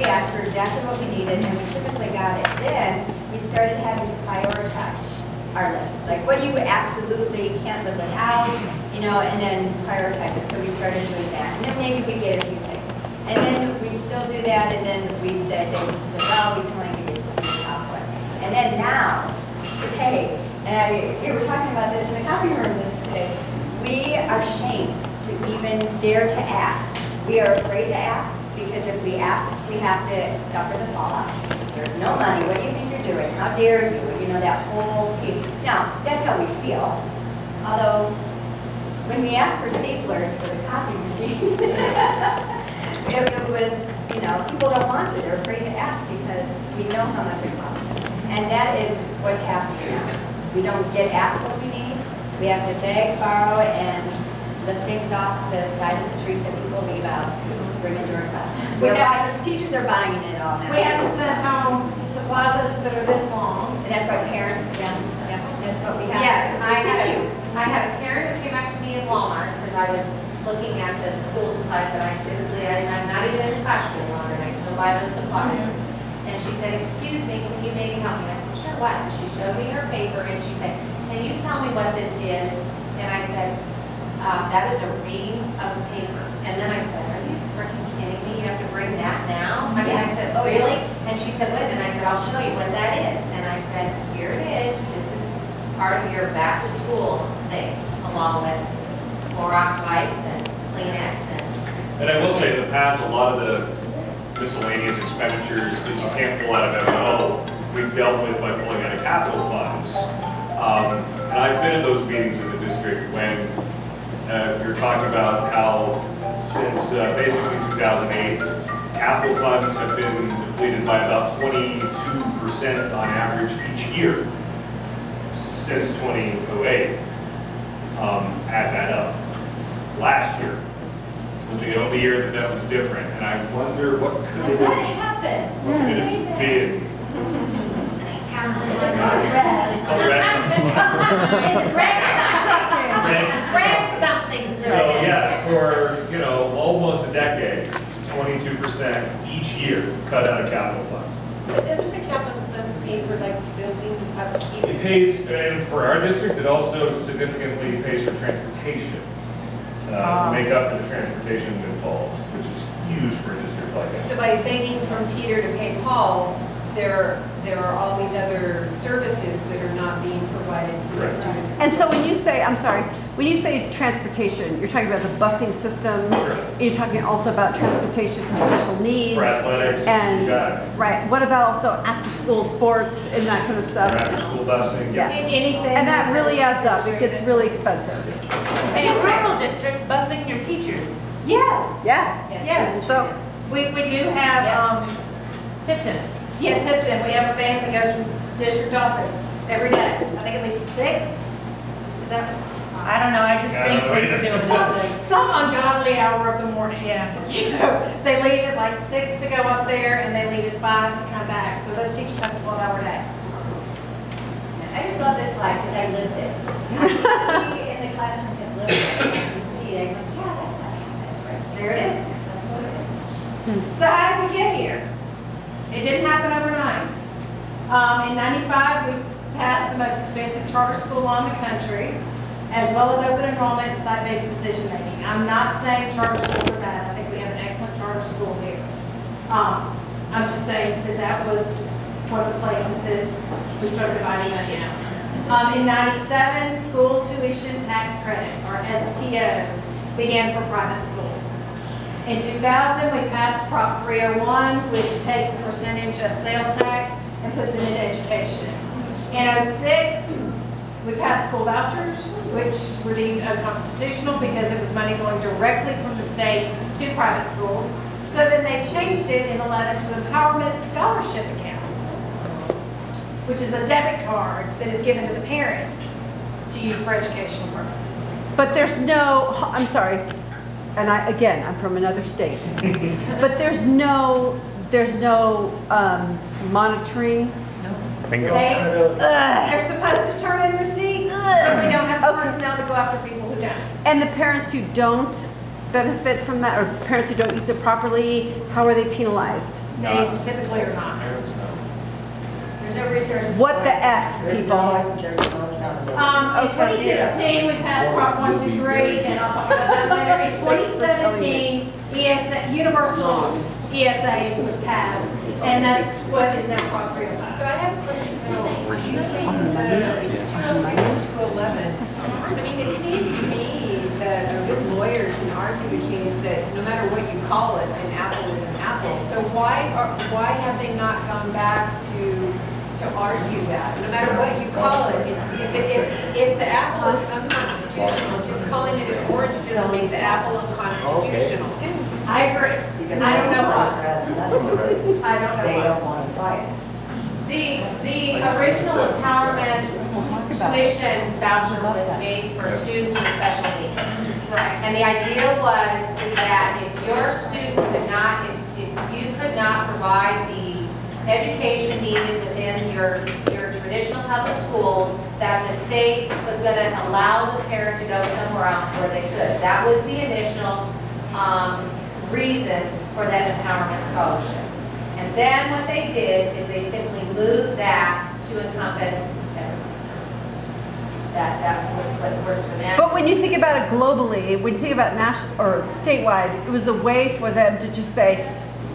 we asked for exactly what we needed, and we typically got it. Then we started having to prioritize our lists. Like, what do you absolutely can't live without, you know, and then prioritize it. So we started doing that. And then maybe we'd get a few things. And then we'd still do that, and then we'd say, well, we can only give you the top one. And then now, today, and we were talking about this in the copy room this today, we are ashamed to even dare to ask. We are afraid to ask, because if we ask, we have to suffer the fallout. There's no money. What do you think you're doing? How dare you? You know, that whole piece. Now, that's how we feel. Although, when we asked for staplers for the copy machine, it was, you know, people don't want to. They're afraid to ask because we know how much it costs. And that is what's happening now. We don't get asked what we need. We have to beg, borrow, and lift things off the side of the streets that people leave out to bring into our classrooms. Teachers are buying it all now. We have to send home supply lists that are this long. And that's why parents, yeah, that's what we have. Yes, I had a parent who came up to me in Walmart because I was looking at the school supplies that I'm not even in the classroom any longer, and I still buy those supplies. And she said, excuse me, can you maybe help me? I said, sure, what? And she showed me her paper, and she said, can you tell me what this is? And I said, that is a ream of paper. And then I said, are you freaking kidding me? You have to bring that now? I mean, I said, oh, really? And she said, wait, and I said, I'll show you what that is. And I said, here it is. This is part of your back to school thing, along with Clorox wipes and Kleenex. And I will say, in the past, a lot of the miscellaneous expenditures that you can't pull out of M&O, we've dealt with by pulling out of capital funds. And I've been in those meetings in the district when you're talking about how since basically 2008, capital funds have been depleted by about 22% on average each year since 2008. Add that up. Last year was the only year that was different, and I wonder what could it happened? What could it be? Red something. So yeah, for almost a decade, 22% each year cut out of capital funds. But doesn't the capital funds pay for like building upkeep? It pays, and for our district, it also significantly pays for transportation to make up for the transportation windfalls, which is huge for a district like that. So by begging from Peter to pay Paul, there are all these other services that are not being provided to the students. And so when you say, I'm sorry, when you say transportation, you're talking about the busing system. Sure. You're talking also about transportation for special needs. For athletics, and you got it. right. What about also after school sports and that kind of stuff? For after school busing, Yeah. Anything. And that really adds up. It gets really expensive. And in rural districts, busing your teachers. Yes. Yes. Yes. So We do have, Tipton. yeah, Tipton. We have a van that goes from district office every day. I think at least 6. Is that? I don't know, I just Yeah, think I know we're either. doing this. Some ungodly hour of the morning. Yeah. You know, they leave at like 6 to go up there and they leave at 5 to come back. So those teachers have a 12-hour day. I just love this slide because I lived it. We in the classroom have lived it. I can see it. I'm like, yeah, that's what happened. Right There it is. That's what it is. So how did we get here? It didn't happen overnight. In '95, we passed the most expensive charter school law in the country, as well as open enrollment and site-based decision making. I'm not saying charter schools are bad. I think we have an excellent charter school here. I'm just saying that that was one of the places that we started dividing money out. In '97, school tuition tax credits, or STOs, began for private schools. In 2000, we passed Prop 301, which takes a percentage of sales tax and puts it into education. In '06, we passed school vouchers, which were deemed unconstitutional because it was money going directly from the state to private schools. So then they changed it and allowed it to empowerment scholarship account, which is a debit card that is given to the parents to use for educational purposes. but there's no, I'm sorry, and I'm from another state, but there's no monitoring. Bingo. They're supposed to turn in receipts, but we don't have personnel to go after people who don't. And the parents who don't benefit from that, or parents who don't use it properly, how are they penalized? They typically are not. Parents know. There's no resources. What for the it. F, There's people? no accountability. In Okay. 2016, we passed Prop 123, and I'll talk about that later. In 2017, ESA, Universal ESA was passed, and that's what is now Prop 305. So I have a question, so between the 206 and 211, I mean, it seems to me that a good lawyer can argue the case that no matter what you call it, an apple is an apple. So why have they not gone back to argue that? No matter what you call it, if the apple is unconstitutional, just calling it an orange doesn't make the apple unconstitutional. I agree. Because I don't know it's why. not present, that's why I don't know they why. don't want to fight it. The original empowerment tuition voucher was made for students with special needs. Right. And the idea was is that if your student could not, if you could not provide the education needed within your traditional public schools, that the state was going to allow the parent to go somewhere else where they could. That was the initial reason for that empowerment scholarship. And then what they did is they simply moved that to encompass everyone. That what works for them. But when you think about it globally, when you think about national or statewide, it was a way for them to just say,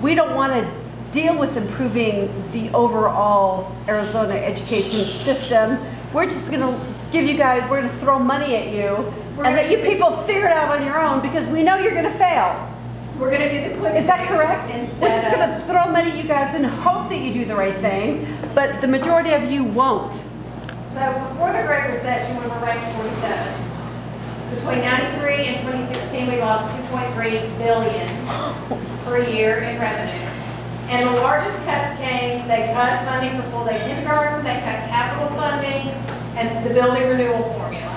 we don't want to deal with improving the overall Arizona education system. We're just going to give you guys, we're going to throw money at you and let you people figure it out on your own because we know you're going to fail. We're going to do the quick. Is that correct? We're just going Instead to throw money at you guys and hope that you do the right thing, but the majority of you won't. So before the Great Recession, we were ranked 47. Between 93 and 2016, we lost 2.3 billion per year in revenue. And the largest cuts came, they cut funding for full-day kindergarten, they cut capital funding, and the building renewal formula,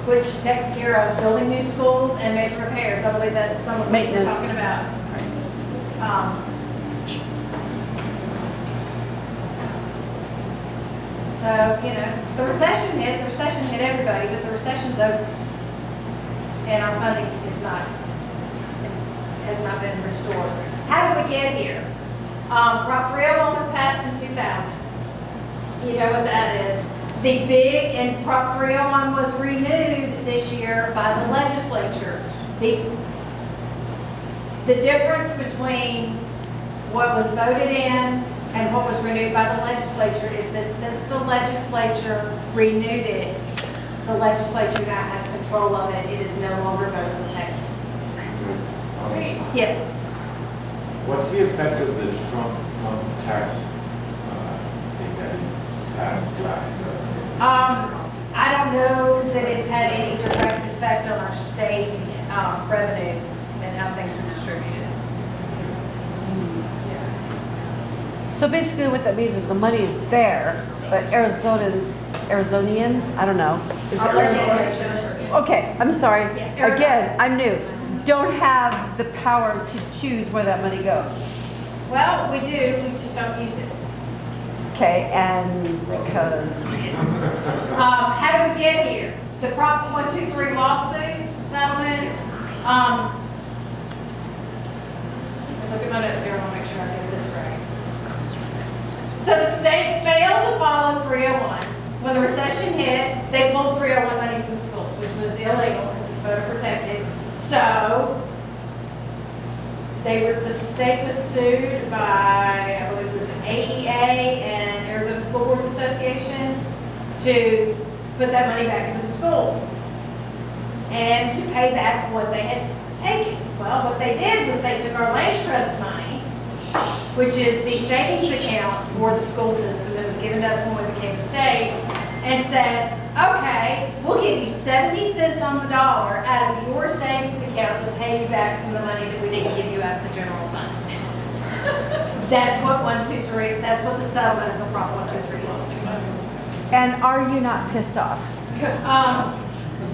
which takes care of building new schools and major repairs. I believe that's some of what we're Maintenance. talking about. So, you know, the recession hit everybody, but the recession's over. And our funding has not been restored. How did we get here? Prop 301 was passed in 2000. You know what that is. And Prop 301 was renewed this year by the legislature. The difference between what was voted in and what was renewed by the legislature is that since the legislature renewed it, the legislature now has control of it. It is no longer voter protected. Yes. What's the effect of the Trump tax thing that he passed last? I don't know that it's had any direct effect on our state revenues and how things are distributed. So basically what that means is the money is there, but Arizonians, I don't know. Is Our it legislature. Okay, I'm sorry. Yeah. Again, I'm new. Don't have the power to choose where that money goes. Well, we do, we just don't use it. Okay, and because, How did we get here? The Prop 123 lawsuit settlement. Look at my notes here, I want to make sure I get this right. So the state failed to follow 301. When the recession hit, they pulled 301 money from the schools, which was illegal because it's voter protected. So the state was sued by, I believe it was AEA and Arizona School Boards Association to put that money back into the schools and to pay back what they had taken. Well, what they did was they took our land trust money, which is the savings account for the school system that was given to us when we became a state, and said, okay, we'll give you 70 cents on the dollar out of your savings account to pay you back from the money that we didn't give you out of the general fund. That's what 123, that's what the settlement of the Prop 123 lawsuit was. and are you not pissed off?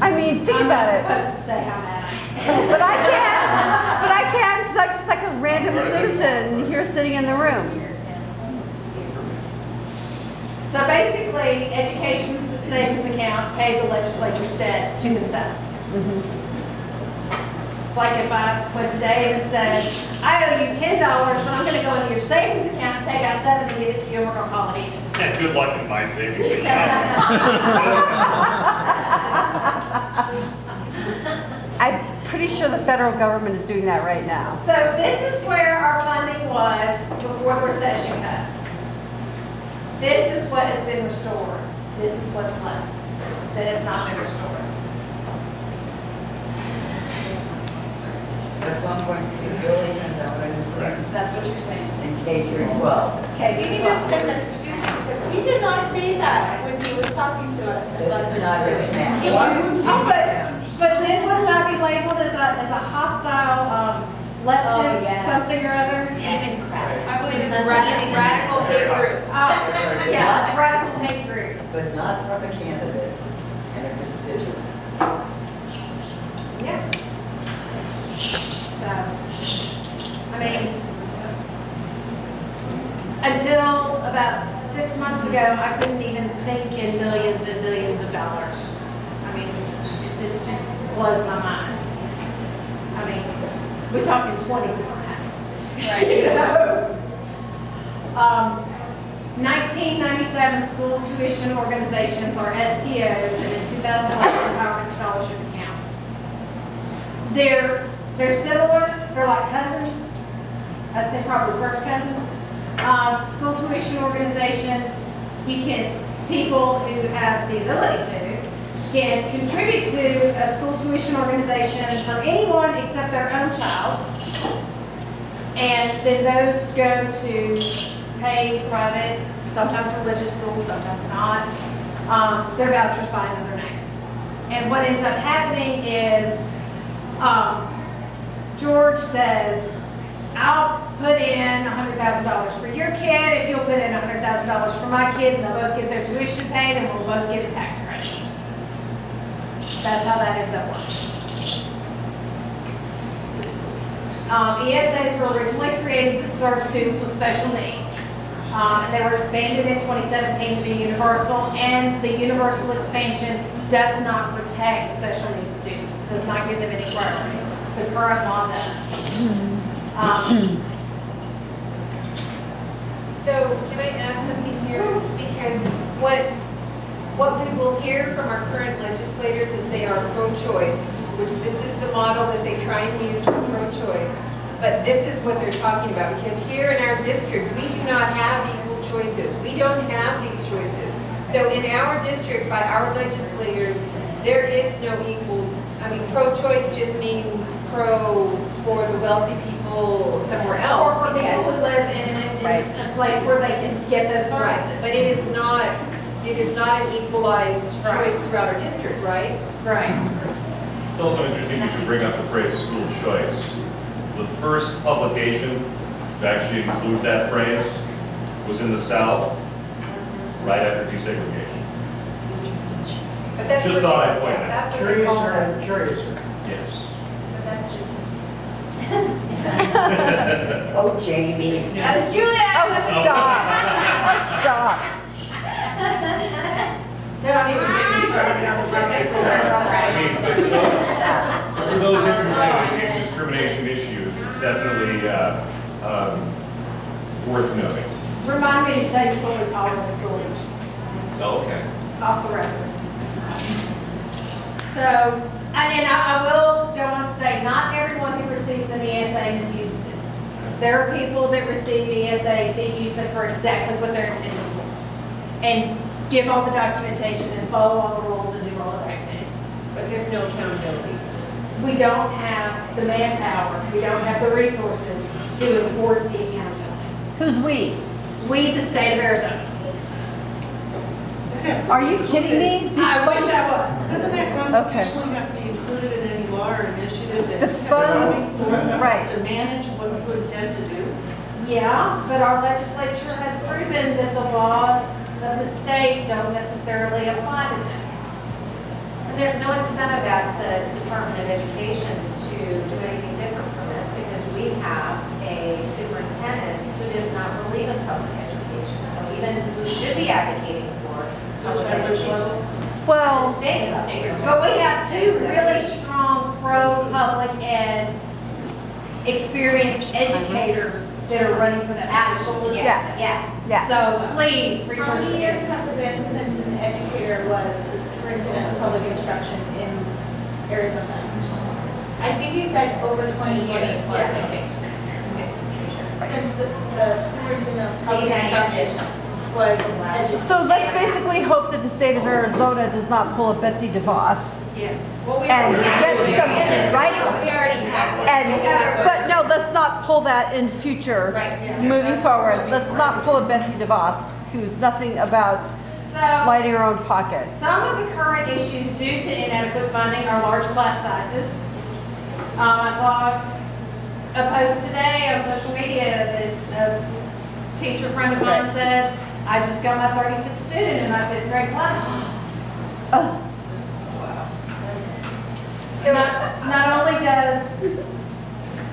I mean, think I'm about not it. supposed to say how mad I am. But I can, because I'm just like a random citizen here sitting in the room. So basically, education savings account paid the legislature's debt to themselves. It's like if I went to Dave and said, I owe you $10, but I'm gonna go into your savings account and take out 7 and give it to you, and we're gonna call it even. Yeah, good luck in my savings account. I'm pretty sure the federal government is doing that right now. So this is where our funding was before the recession cuts. This is what has been restored. This is what's left that has not been restored. There's 1.2 billion, is that what I'm saying? That's what you're saying. In K through 12. Okay, We need to send this to Ducey because he did not say that when he was talking to us. This is not his map. Oh, but then wouldn't that be labeled as a hostile leftist yes. something or other? Democrats. I believe it's radical hate group. Yeah, radical hate group. But not from a candidate and a constituent. Yeah. So, I mean, until about 6 months ago, I couldn't even think in millions and millions of dollars. I mean, this just blows my mind. I mean, we're talking 20s in my house. Right. You know? 1997 school tuition organizations, or STOs, and in 2011 empowerment scholarship accounts. They're similar, they're like cousins. I'd say probably first cousins. School tuition organizations, people who have the ability to, can contribute to a school tuition organization for anyone except their own child. And then those go to pay private, sometimes religious schools, sometimes not, their vouchers by another name. And what ends up happening is George says, I'll put in $100,000 for your kid if you'll put in $100,000 for my kid, and they'll both get their tuition paid and we'll both get a tax credit. That's how that ends up working. ESAs were originally created to serve students with special needs. And they were expanded in 2017 to be universal, and the universal expansion does not protect special needs students, does not give them any priority. The current law does. So can I add something here? Because what we will hear from our current legislators is they are pro-choice, which this is the model that they try and use for pro-choice. But this is what they're talking about, because here in our district, we do not have equal choices. We don't have these choices. So in our district, by our legislators, there is no equal, pro-choice just means pro for the wealthy people somewhere else. Or for people who live in a place where they can get those Right, services. but it is not an equalized choice throughout our district, right? Right. It's also interesting you should bring up the phrase school choice. The first publication to actually include that phrase was in the South, right after desegregation. But that's Just what thought they- I'd point yeah, it that's what they call it. Curiouser. Yes. But that's just Oh, Jamie. That was Julia. Oh, stop. Oh, stop. Don't even get me started on the I mean, for those interested in discrimination issues, it's definitely worth noting. Remind me to tell you what we call those schools, So, okay. off the record. So, and I will go on to say, not everyone who receives an ESA misuses it. There are people that receive ESAs that use them for exactly what they're intended for. And give all the documentation and follow all the rules and do all the right things. But there's no accountability. We don't have the manpower, we don't have the resources to enforce the accountability. Who's we? We, the state of Arizona. Are you kidding me? I wish I was. Doesn't that constitutionally have to be included in any law or initiative that The funds, sources right. to manage what you intend to do? Yeah, but our legislature has proven that the laws of the state don't necessarily apply to them. And there's no incentive at the Department of Education to do anything different from this, because we have a superintendent who does not believe in public education. So even who should be advocating for public education. Well, The state. but we have two really strong pro-public ed experienced educators that are running for that position. Absolutely, Yes. yes. Yeah. So please How research many it. years has it been since an educator was the superintendent of public instruction in Arizona? I think you said over 20 years. Plus, I think. Since the superintendent of public instruction was educator. So let's basically hope that the state of Arizona does not pull a Betsy DeVos Yes. Well, we and already get have- some, right? We already have one. And, but no, let's not pull that in future, Right. moving forward. Let's not pull a Betsy DeVos, who's nothing about So lighting her own pockets. some of the current issues due to inadequate funding are large class sizes. I saw a post today on social media that a teacher friend of mine said, I just got my 35th student in my 5th grade class. Oh, So not only does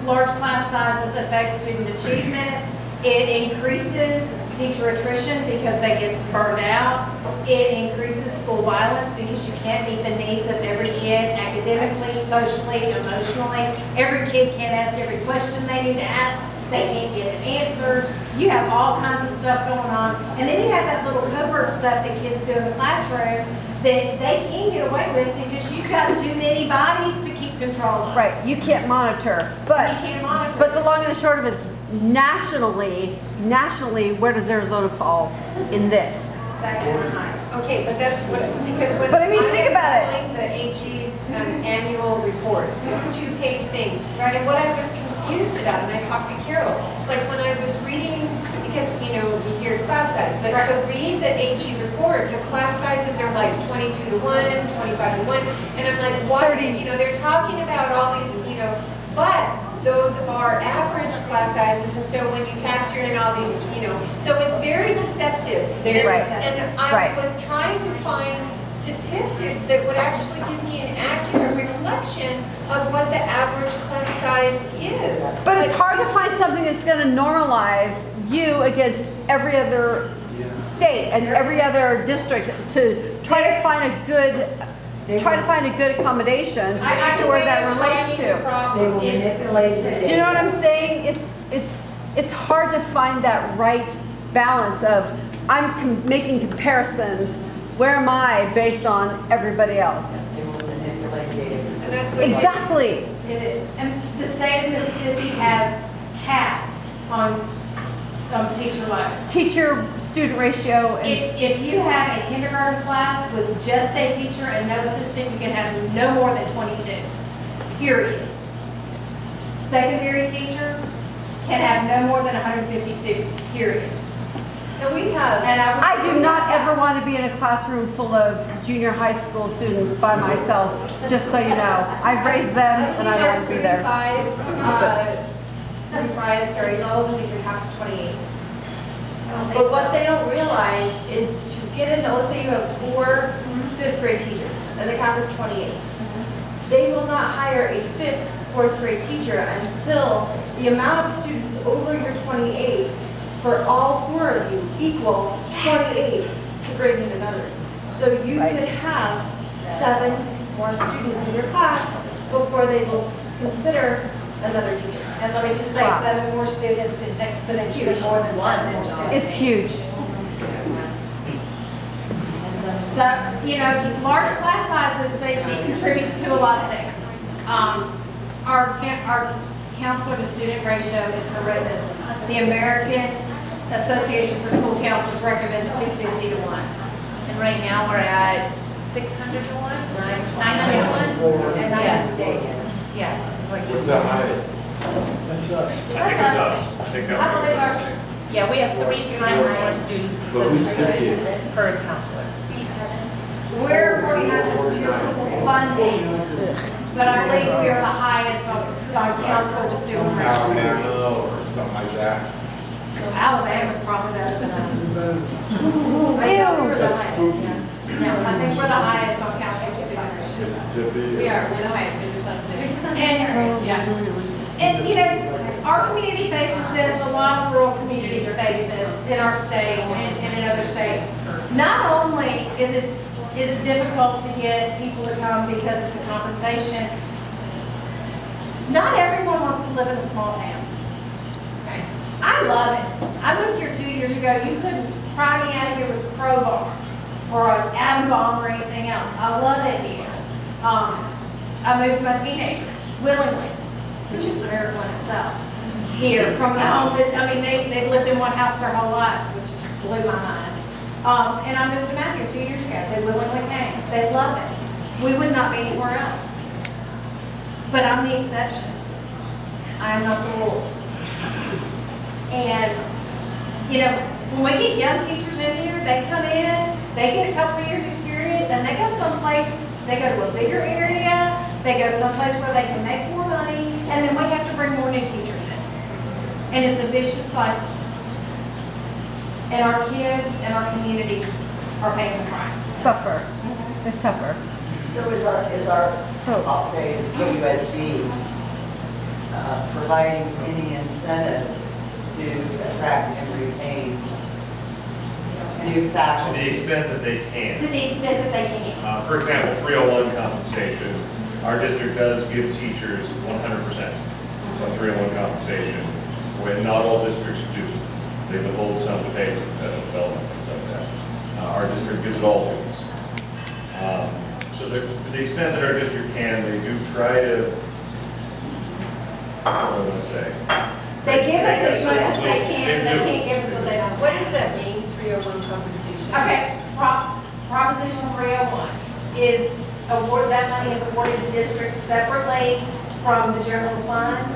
large class sizes affect student achievement, it increases teacher attrition because they get burned out. It increases school violence because you can't meet the needs of every kid academically, socially, emotionally. Every kid can't ask every question they need to ask. They can't get an answer. You have all kinds of stuff going on. And then you have that little covert stuff that kids do in the classroom that they can get away with because you've got too many bodies to keep control of. right, you can't monitor, but, You can't monitor. but the long and the short of it is nationally, where does Arizona fall in this? Second high. Okay, but that's what, because when. But I mean, think about it. I'm the AG's annual reports, it's a 2-page thing. And what I was confused about, and I talked to Carol, it's like when I was reading, because, you know, you hear class size, but to read the AG report, the class sizes are like 22 to 1, 25 to 1, and I'm like, what, 30. you know, they're talking about all these, you know, but those are average class sizes, and so when you factor in all these, you know, so it's very deceptive. Very And- right. And I Right. was trying to find statistics that would actually give me an accurate reflection of what the average class size is. But it's hard to find something that's gonna normalize you against every other state and every other district to try to find a good, accommodation I to where that relates They to. will manipulate the data. Do you know what I'm saying? It's hard to find that right balance of, making comparisons, where am I based on everybody else? They will manipulate data. And that's what. Exactly. It is. And the state of Mississippi has caps on teacher load. Teacher-student ratio and, If you have a kindergarten class with just a teacher and no assistant, you can have no more than 22, period. Secondary teachers can have no more than 150 students, period. And we have, And I do not ever want to be in a classroom full of junior high school students by myself, just so you know. I've raised them and I don't want to be there. 35 grade levels, I think your cap is 28. But what they don't realize is to get into, let's say you have 4 fifth grade teachers, and the cap is 28. They will not hire a fourth grade teacher until the amount of students over your 28 for all 4 of you equal 28 to grading another. So you Right. could have 7 more students in your class before they will consider another teacher. And let me just say, Wow. 7 more students is exponentially more than 1 more students. It's huge. So, you know, large class sizes, it contributes to a lot of things. Our counselor to student ratio is horrendous. The American Association for School Counselors recommends 250 to 1. And right now we're at 600 to 1? 900 to 1? And I'm Yeah. mistaken. Yeah. Like What's the highest? I think it's us. I think that I makes believe our- sense. Yeah, we have 3 times more students But who's 50? per counselor. We're funding, but I believe we are the highest on counselor to student ratio. Alabama or something like that? Alabama's probably better than us. Ew. That's spooky. No, I think we're the highest on counselor to student ratio. Mississippi. We are, we're the highest, they're just not today. And, you know, our community faces this, a lot of rural communities face this in our state and in other states. Not only is it difficult to get people to come because of the compensation, Not everyone wants to live in a small town. Okay. I love it. I moved here 2 years ago. You couldn't pry me out of here with a crowbar or an atom bomb or anything else. I love it here. I moved my teenagers willingly, which is a miracle in itself. Here from the home that, I mean, they've lived in one house their whole lives, which just blew my mind. And I moved them out here 2 years ago. They willingly came. They love it. We would not be anywhere else. But I'm the exception. I am not the rule. And, you know, when we get young teachers in here, they come in, they get a couple of years experience, and they go someplace, they go to a bigger area, they go someplace where they can make more money, and then we have to bring more new teachers in. And it's a vicious cycle. And our kids and our community are paying the price. Suffer. They suffer. So is our, I'll say, is KUSD providing any incentives to attract and retain new To the faculty? extent that they can. To the extent that they can. For example, 301 compensation, our district does give teachers 100% of 301 compensation, when not all districts do. They withhold some to pay for professional development, things like that. Our district gives it all to us. So to the extent that our district can, they do try to, what do I want to say? They give us as much as they can, but they can't give us what they don't. What does that mean, 301 compensation? Okay, Proposition 301 is award, that money is awarded to districts separately from the general fund.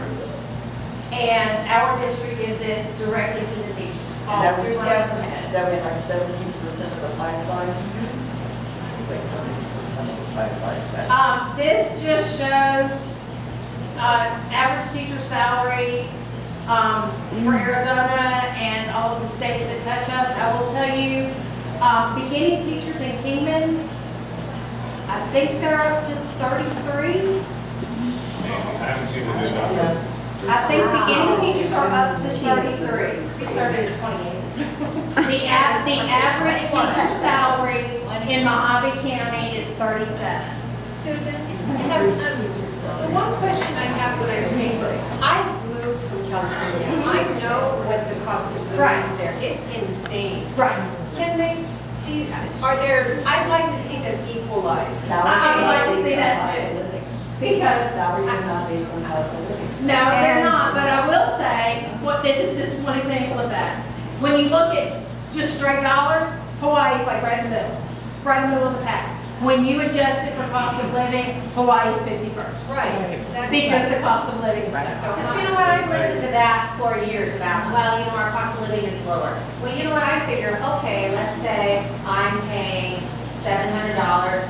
And our district gives it directly to the teachers. And that was All like, 301. that was like 17% of the pie slice? It was like 17% of the pie slice. That- This just shows average teacher salary for Arizona and all of the states that touch us. I will tell you, beginning teachers in Kingman, I think they're up to 33. I haven't seen the new numbers. I think beginning teachers are up to 33. We started at 28. The average teacher salary in Mojave County is 37. Susan, the one question I have when I see, I moved from California. I know what the cost of living is there. It's insane. Right. Can they be, I'd like to see them equalize. Salaries I would are like not to see based on that cost too. of living. Because, Salaries are not based on cost of living. no, they're And- not, but I will say, this is one example of that. When you look at just straight dollars, Hawaii's like right in the middle, right in the middle of the pack. When you adjust it for cost of living, Hawaii's 51st. Right. Because the cost of living is so But high. you know what, I've listened to that for years about, well, you know, our cost of living is lower. Well, you know what, I figure, okay, let's say I'm paying $700.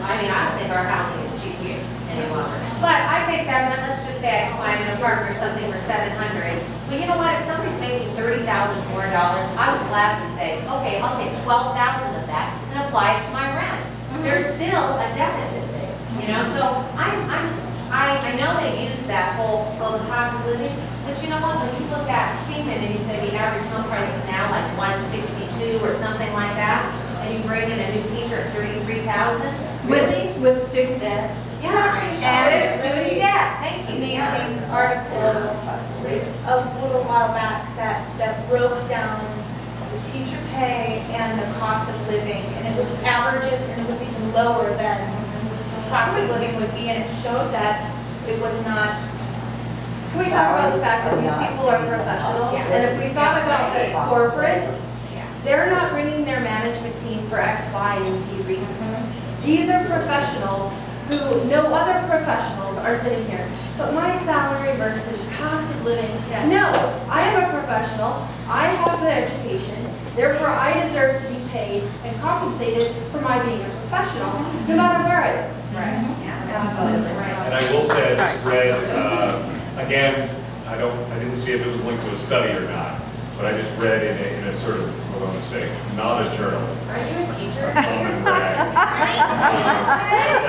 I mean, I don't think our housing is cheap here any longer. But I pay let's just say I can find an apartment or something for $700. Well, you know what, if somebody's making $30,000 more, I would gladly say, okay, I'll take $12,000 of that and apply it to my rent. There's still a deficit there, you know, so I know they use that whole, well, the cost of living, but you know what, when you look at Kingman and you say the average home price is now like $162 or something like that, and you bring in a new teacher at $33,000, really? With student debt. Yeah, And it's student debt, thank you. Amazing article a little while back that broke down the teacher pay and the cost of living, and it was averages, and it was even lower than cost of living would be, and it showed that it was not. Can we talk about the fact that these people are professionals? And if we thought about the corporate, they're not bringing their management team for X, Y, and Z reasons. These are professionals who no other professionals are sitting here. But my salary versus cost of living, no, I am a professional, I have the education, therefore I deserve to be paid and compensated for my being a professional, no matter where I live. Right, yeah, absolutely. And I will say, I just read, again, I didn't see if it was linked to a study or not, but I just read in a sort of, what do I want to say, not a journal. Are you a teacher? Common brag.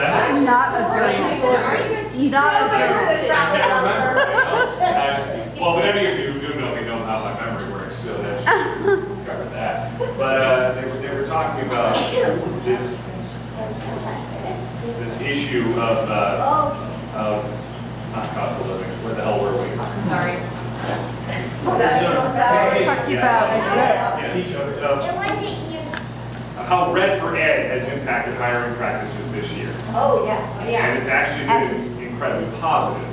I'm not a journalist. Not a journalist. Well, but any of you who do know me know how my memory works, so that should cover that. But they were talking about this issue of not cost of living, what the hell Professional salary. Talking about- Yeah, teach how Red for Ed has impacted hiring practices this year. Oh, yes, And yes. it's actually been incredibly positive.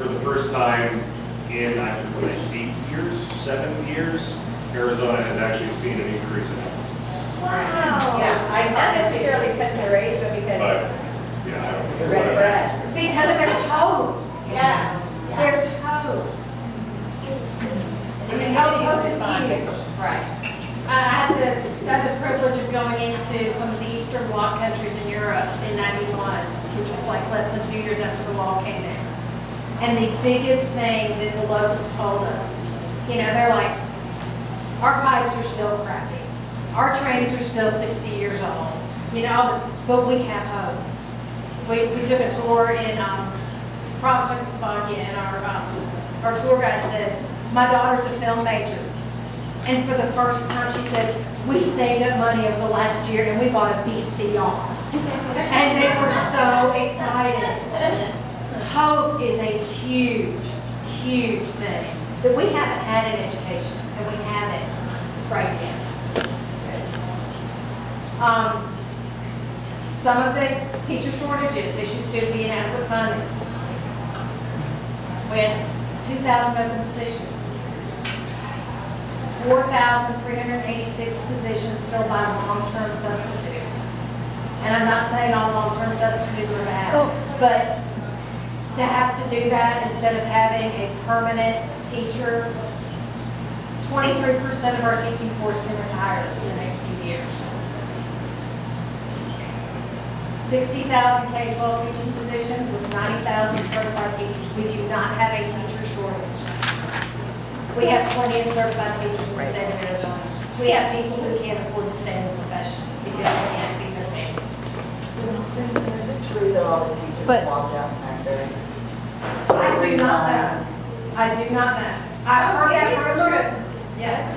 For the first time in, I think, like 8 years, 7 years, Arizona has actually seen an increase in applicants. Wow. Yeah, I Not saw this necessarily because of the raise, but because But, yeah, I don't think it's Red for like- Ed. Because there's hope. Yes. There's hope. And the community's responding. Right. I had the privilege of going into some of the Eastern Bloc countries in Europe in '91, which was like less than 2 years after the wall came down. And the biggest thing that the locals told us, you know, they're like, our pipes are still crappy. Our trains are still 60 years old. You know, all this, but we have hope. We took a tour in Prague, Czechoslovakia, and our tour guide said, my daughter's a film major. And for the first time, she said, we saved up money over the last year and we bought a VCR. And they were so excited. Hope is a huge, huge thing that we haven't had in education, and we haven't right now. Some of the teacher shortages, issues due to the inadequate funding. We had 2,000 open positions. 4,386 positions filled by long-term substitutes. And I'm not saying all long-term substitutes are bad, but to have to do that instead of having a permanent teacher, 23% of our teaching force can retire in the next few years. 60,000 K-12 teaching positions with 90,000 certified teachers. We do not have a teacher shortage. We have plenty of certified teachers in the state of Arizona. We have people who can't afford to stay in the profession because they can't feed their families. Susan, is it true that all the teachers But- walked out back there? I do not know. I do not know. I heard that rumor. Yeah.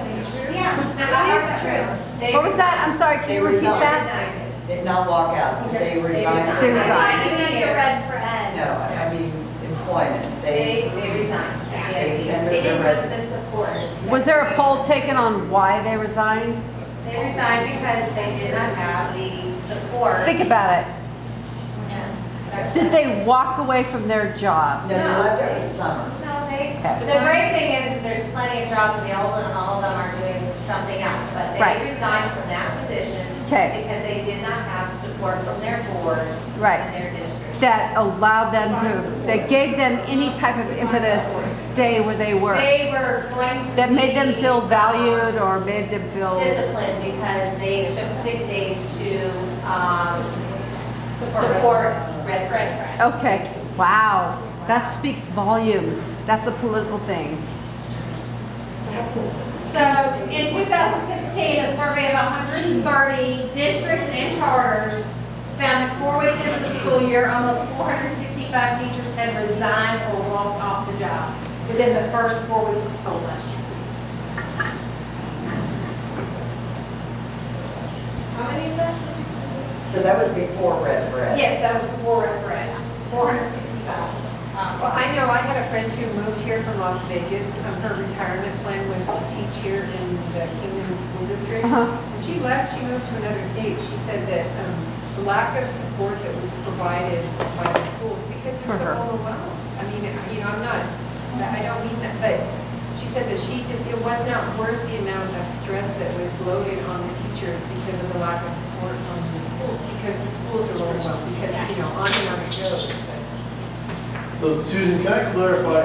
Yeah, it is true. They What was that? I'm sorry, can They you repeat resigned. that? Did not walk out, they resigned. They resigned. I meant the Red for Ed. No, I mean employment. They resigned. They tendered They didn't their want the support. Was there a poll taken on why they resigned? They resigned because they did not have the support. Think about it. Yeah. Did they walk away from their job? No, they left over the summer. No, they, Okay. the great thing is there's plenty of jobs available and all of them are doing something else. But Right. they resigned from that position Okay. because they did not have support from their board Right. and their district. That allowed them to, that gave them any type of impetus to stay where they were? They were going to That made them be, feel valued or made them feel? disciplined because they took sick days to support Red for Ed. Okay, wow, that speaks volumes. That's a political thing. So in 2016, a survey of 130 districts and charters found that 4 weeks into the school year, almost 465 teachers had resigned or walked off the job within the first 4 weeks of school last year. How many is that? So that was before Red for Ed. Yes, that was before Red for Ed, 465. Well, I know, I had a friend who moved here from Las Vegas. Her retirement plan was to teach here in the Kingdom School District. Uh-huh. When she left, she moved to another state. She said that the lack of support that was provided by the schools, because For they're her. so overwhelmed. I mean, you know, I don't mean that, but she said that it was not worth the amount of stress that was loaded on the teachers because of the lack of support from the schools, because the schools are overwhelmed, because, you know, on and on it goes. But So Susan, can I clarify